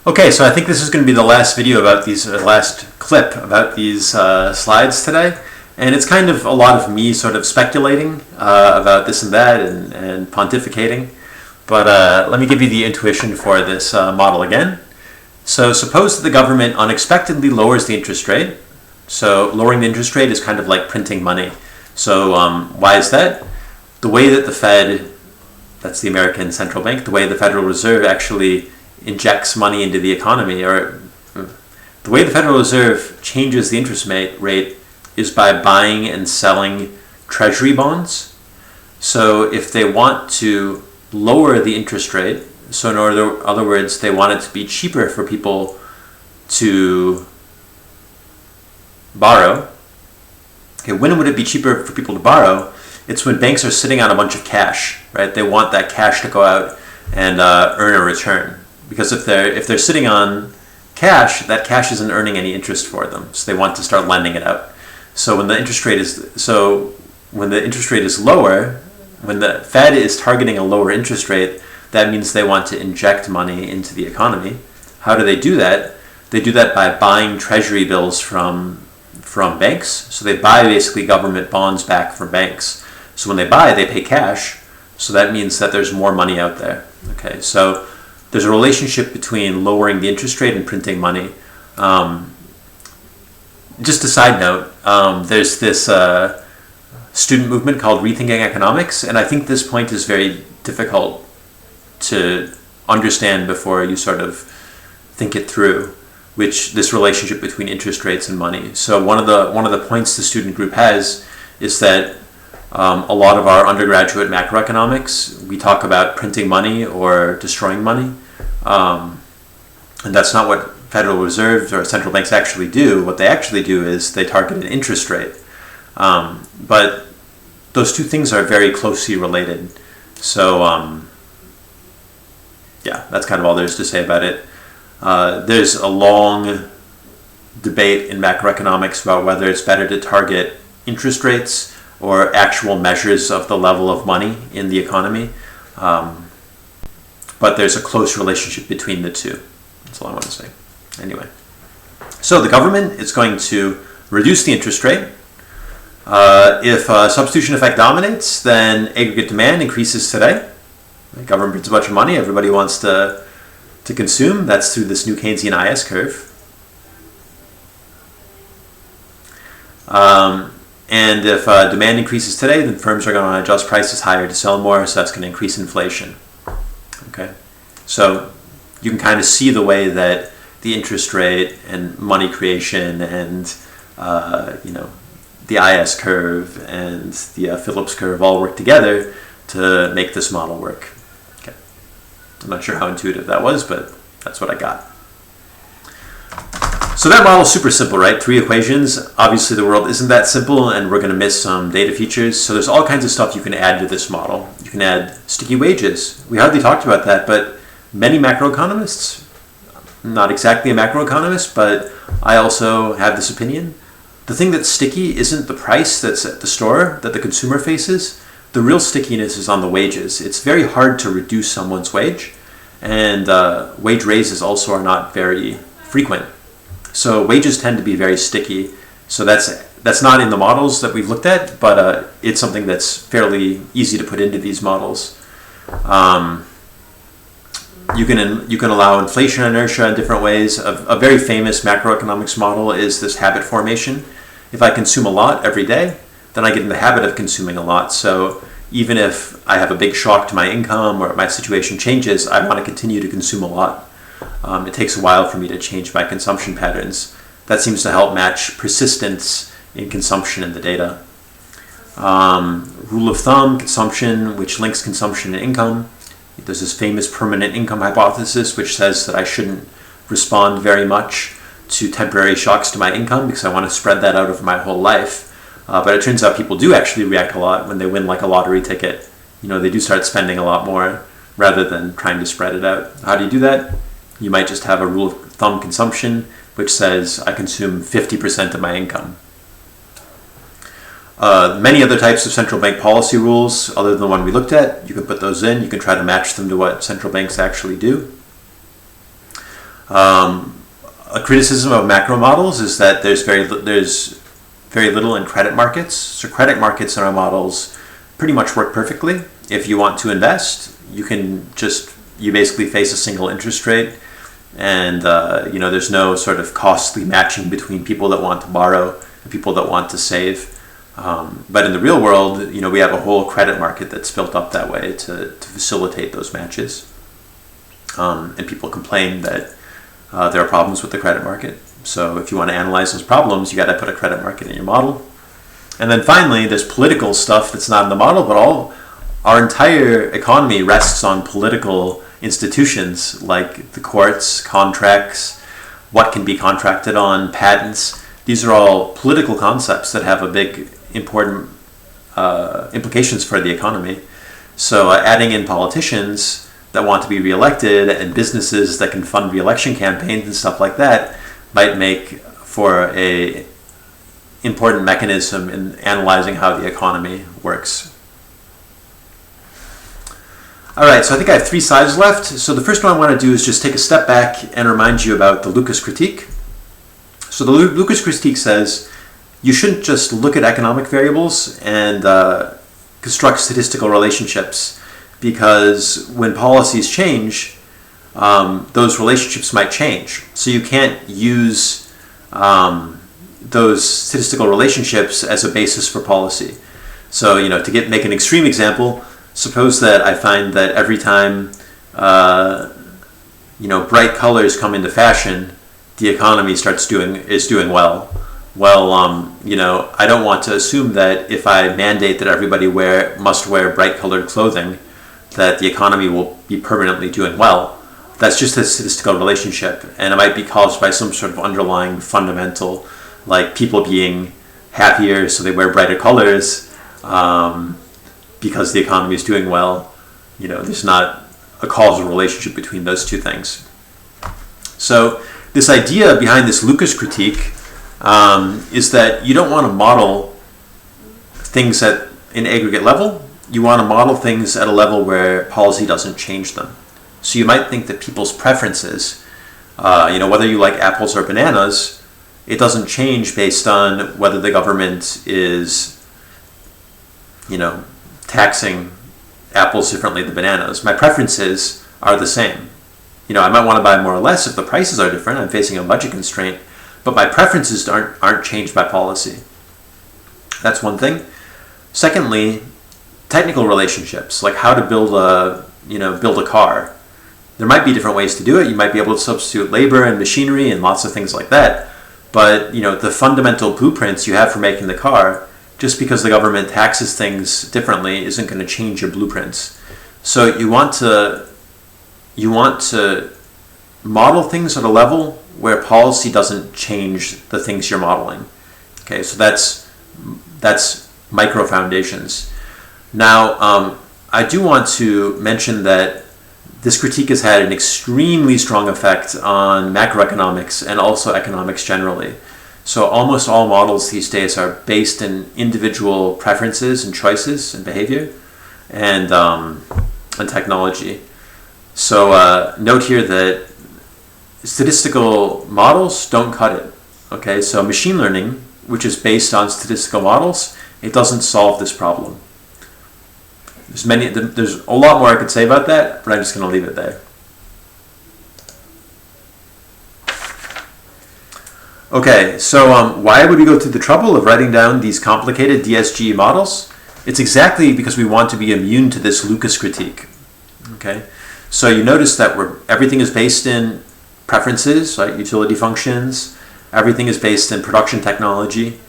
Okay, so I think this is going to be the last video about these, last clip about these slides today. And it's kind of a lot of me sort of speculating about this and that and pontificating. But let me give you the intuition for this model again. So suppose that the government unexpectedly lowers the interest rate. So lowering the interest rate is kind of like printing money. So why is that? The way that the Fed, that's the American central bank, the way the Federal Reserve actually injects money into the economy, or the way the Federal Reserve changes the interest rate is by buying and selling treasury bonds. So if they want to lower the interest rate, so in other words, they want it to be cheaper for people to borrow. Okay, when would it be cheaper for people to borrow? It's when banks are sitting on a bunch of cash, right? They want that cash to go out and earn a return. Because if they're sitting on cash, that cash isn't earning any interest for them. So they want to start lending it out. So when the interest rate is lower, when the Fed is targeting a lower interest rate, that means they want to inject money into the economy. How do they do that? They do that by buying treasury bills from banks. So they buy basically government bonds back from banks. So when they buy, they pay cash. So that means that there's more money out there. Okay, so there's a relationship between lowering the interest rate and printing money. Just a side note, there's this student movement called Rethinking Economics, and I think this point is very difficult to understand before you sort of think it through, which this relationship between interest rates and money. So one of the points the student group has is that a lot of our undergraduate macroeconomics, we talk about printing money or destroying money. And that's not what Federal Reserves or central banks actually do. What they actually do is they target an interest rate. But those two things are very closely related. So yeah, that's kind of all there is to say about it. There's a long debate in macroeconomics about whether it's better to target interest rates or actual measures of the level of money in the economy. But there's a close relationship between the two. That's all I want to say. Anyway, so the government is going to reduce the interest rate. If substitution effect dominates, then aggregate demand increases today. The government prints a bunch of money. Everybody wants to consume. That's through this new Keynesian IS curve. And if demand increases today, then firms are going to adjust prices higher to sell more, so that's going to increase inflation. Okay, so you can kind of see the way that the interest rate and money creation and the IS curve and the Phillips curve all work together to make this model work. Okay, I'm not sure how intuitive that was, but that's what I got. So that model is super simple, right? 3 equations. Obviously the world isn't that simple and we're going to miss some data features. So there's all kinds of stuff you can add to this model. You can add sticky wages. We hardly talked about that, but many macroeconomists, not exactly a macroeconomist, but I also have this opinion. The thing that's sticky isn't the price that's at the store that the consumer faces. The real stickiness is on the wages. It's very hard to reduce someone's wage, and wage raises also are not very frequent. So wages tend to be very sticky. So that's not in the models that we've looked at, but it's something that's fairly easy to put into these models. You can allow inflation inertia in different ways. A very famous macroeconomics model is this habit formation. If I consume a lot every day, then I get in the habit of consuming a lot. So even if I have a big shock to my income or my situation changes, I want to continue to consume a lot. It takes a while for me to change my consumption patterns. That seems to help match persistence in consumption in the data. Rule of thumb, consumption, which links consumption and income. There's this famous permanent income hypothesis, which says that I shouldn't respond very much to temporary shocks to my income because I want to spread that out over my whole life. But it turns out people do actually react a lot when they win like a lottery ticket. They do start spending a lot more rather than trying to spread it out. How do you do that? You might just have a rule of thumb consumption, which says I consume 50% of my income. Many other types of central bank policy rules, other than the one we looked at, you can put those in. You can try to match them to what central banks actually do. A criticism of macro models is that there's very little in credit markets. So credit markets in our models pretty much work perfectly. If you want to invest, you basically face a single interest rate, and there's no sort of costly matching between people that want to borrow and people that want to save. But in the real world, we have a whole credit market that's built up that way to facilitate those matches. And people complain that there are problems with the credit market. So if you want to analyze those problems, you got to put a credit market in your model. And then finally, there's political stuff that's not in the model, but our entire economy rests on political institutions like the courts, contracts, what can be contracted on, patents. These are all political concepts that have a big, important implications for the economy. So adding in politicians that want to be reelected and businesses that can fund reelection campaigns and stuff like that might make for a important mechanism in analyzing how the economy works. All right, so I think I have 3 slides left. So the first one I want to do is just take a step back and remind you about the Lucas critique. So the Lucas critique says you shouldn't just look at economic variables and construct statistical relationships, because when policies change, those relationships might change. So you can't use those statistical relationships as a basis for policy. So, to make an extreme example, suppose that I find that every time, bright colors come into fashion, the economy is doing well. Well, I don't want to assume that if I mandate that everybody must wear bright colored clothing, that the economy will be permanently doing well. That's just a statistical relationship, and it might be caused by some sort of underlying fundamental, like people being happier, so they wear brighter colors because the economy is doing well. There's not a causal relationship between those two things. So this idea behind this Lucas critique is that you don't want to model things at an aggregate level. You want to model things at a level where policy doesn't change them. So you might think that people's preferences, whether you like apples or bananas, it doesn't change based on whether the government is, taxing apples differently than bananas. My preferences are the same. I might want to buy more or less if the prices are different. I'm facing a budget constraint, but my preferences aren't changed by policy. That's one thing. Secondly, technical relationships, like how to build a car. There might be different ways to do it. You might be able to substitute labor and machinery and lots of things like that. But the fundamental blueprints you have for making the car, just because the government taxes things differently isn't going to change your blueprints. So you want to model things at a level where policy doesn't change the things you're modeling. Okay, so that's micro foundations. Now, I do want to mention that this critique has had an extremely strong effect on macroeconomics and also economics generally. So almost all models these days are based in individual preferences and choices and behavior and technology. So note here that statistical models don't cut it. Okay, so machine learning, which is based on statistical models, it doesn't solve this problem. There's a lot more I could say about that, but I'm just going to leave it there. Okay, so why would we go through the trouble of writing down these complicated DSGE models? It's exactly because we want to be immune to this Lucas critique. Okay, so you notice that everything is based in preferences, right? Utility functions. Everything is based in production technology.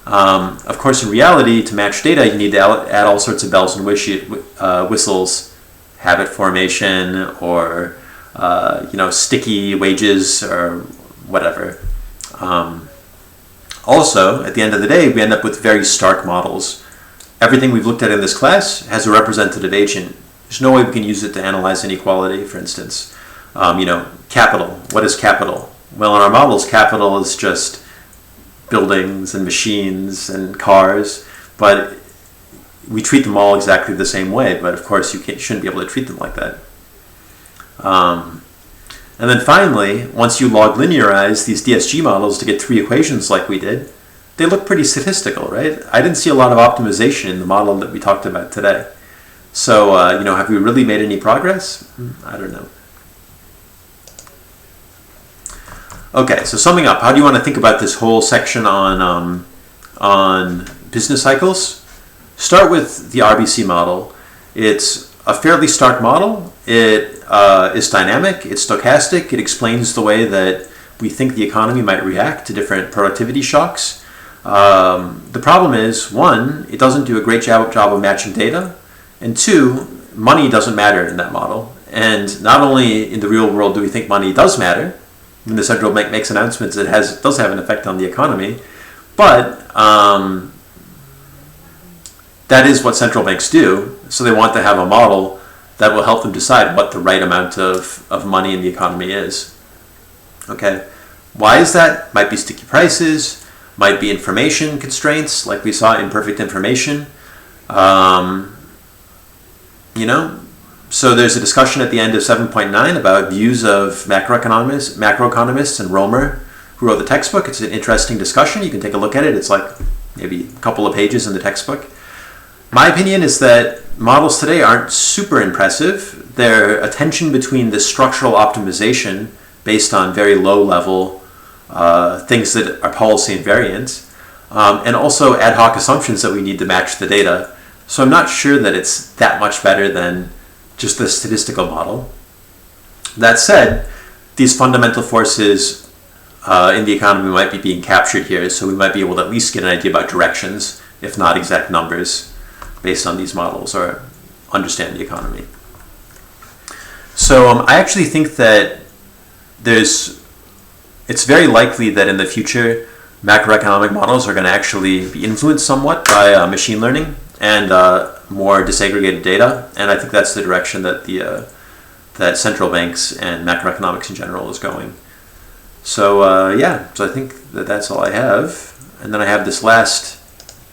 Of course, in reality, to match data, you need to add all sorts of bells and whistles, habit formation, or sticky wages, or whatever. Also, at the end of the day, we end up with very stark models. Everything we've looked at in this class has a representative agent. There's no way we can use it to analyze inequality, for instance. Capital. What is capital? Well, in our models, capital is just buildings and machines and cars, but we treat them all exactly the same way. But of course, you shouldn't be able to treat them like that. And then finally, once you log linearize these DSG models to get 3 equations like we did, they look pretty statistical, right? I didn't see a lot of optimization in the model that we talked about today. So, have we really made any progress? I don't know. Okay, so summing up, how do you want to think about this whole section on business cycles? Start with the RBC model. It's a fairly stark model. It is dynamic, it's stochastic, it explains the way that we think the economy might react to different productivity shocks. The problem is, 1, it doesn't do a great job of matching data, and 2, money doesn't matter in that model. And not only in the real world do we think money does matter, when the central bank makes announcements, it does have an effect on the economy, but that is what central banks do, so they want to have a model that will help them decide what the right amount of money in the economy is. Okay, why is that? Might be sticky prices, might be information constraints, like we saw in perfect information. So there's a discussion at the end of 7.9 about views of macroeconomists and Romer, who wrote the textbook. It's an interesting discussion. You can take a look at it. It's like maybe a couple of pages in the textbook. My opinion is that models today aren't super impressive. They're a tension between the structural optimization based on very low-level things that are policy invariant, and also ad hoc assumptions that we need to match the data. So I'm not sure that it's that much better than just the statistical model. That said, these fundamental forces in the economy might be being captured here, so we might be able to at least get an idea about directions, if not exact numbers, based on these models, or understand the economy. So I actually think that it's very likely that in the future macroeconomic models are going to actually be influenced somewhat by machine learning and more disaggregated data, and I think that's the direction that that central banks and macroeconomics in general is going. So so I think that's all I have, and then I have this last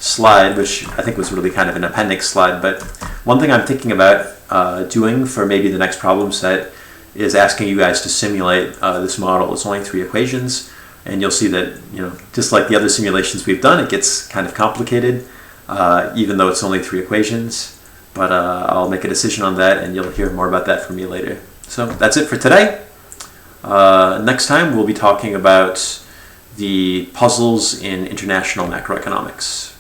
slide, which I think was really kind of an appendix slide, but one thing I'm thinking about doing for maybe the next problem set is asking you guys to simulate this model. It's only 3 equations, and you'll see that, just like the other simulations we've done, it gets kind of complicated, even though it's only 3 equations, but I'll make a decision on that, and you'll hear more about that from me later. So that's it for today. Next time we'll be talking about the puzzles in international macroeconomics.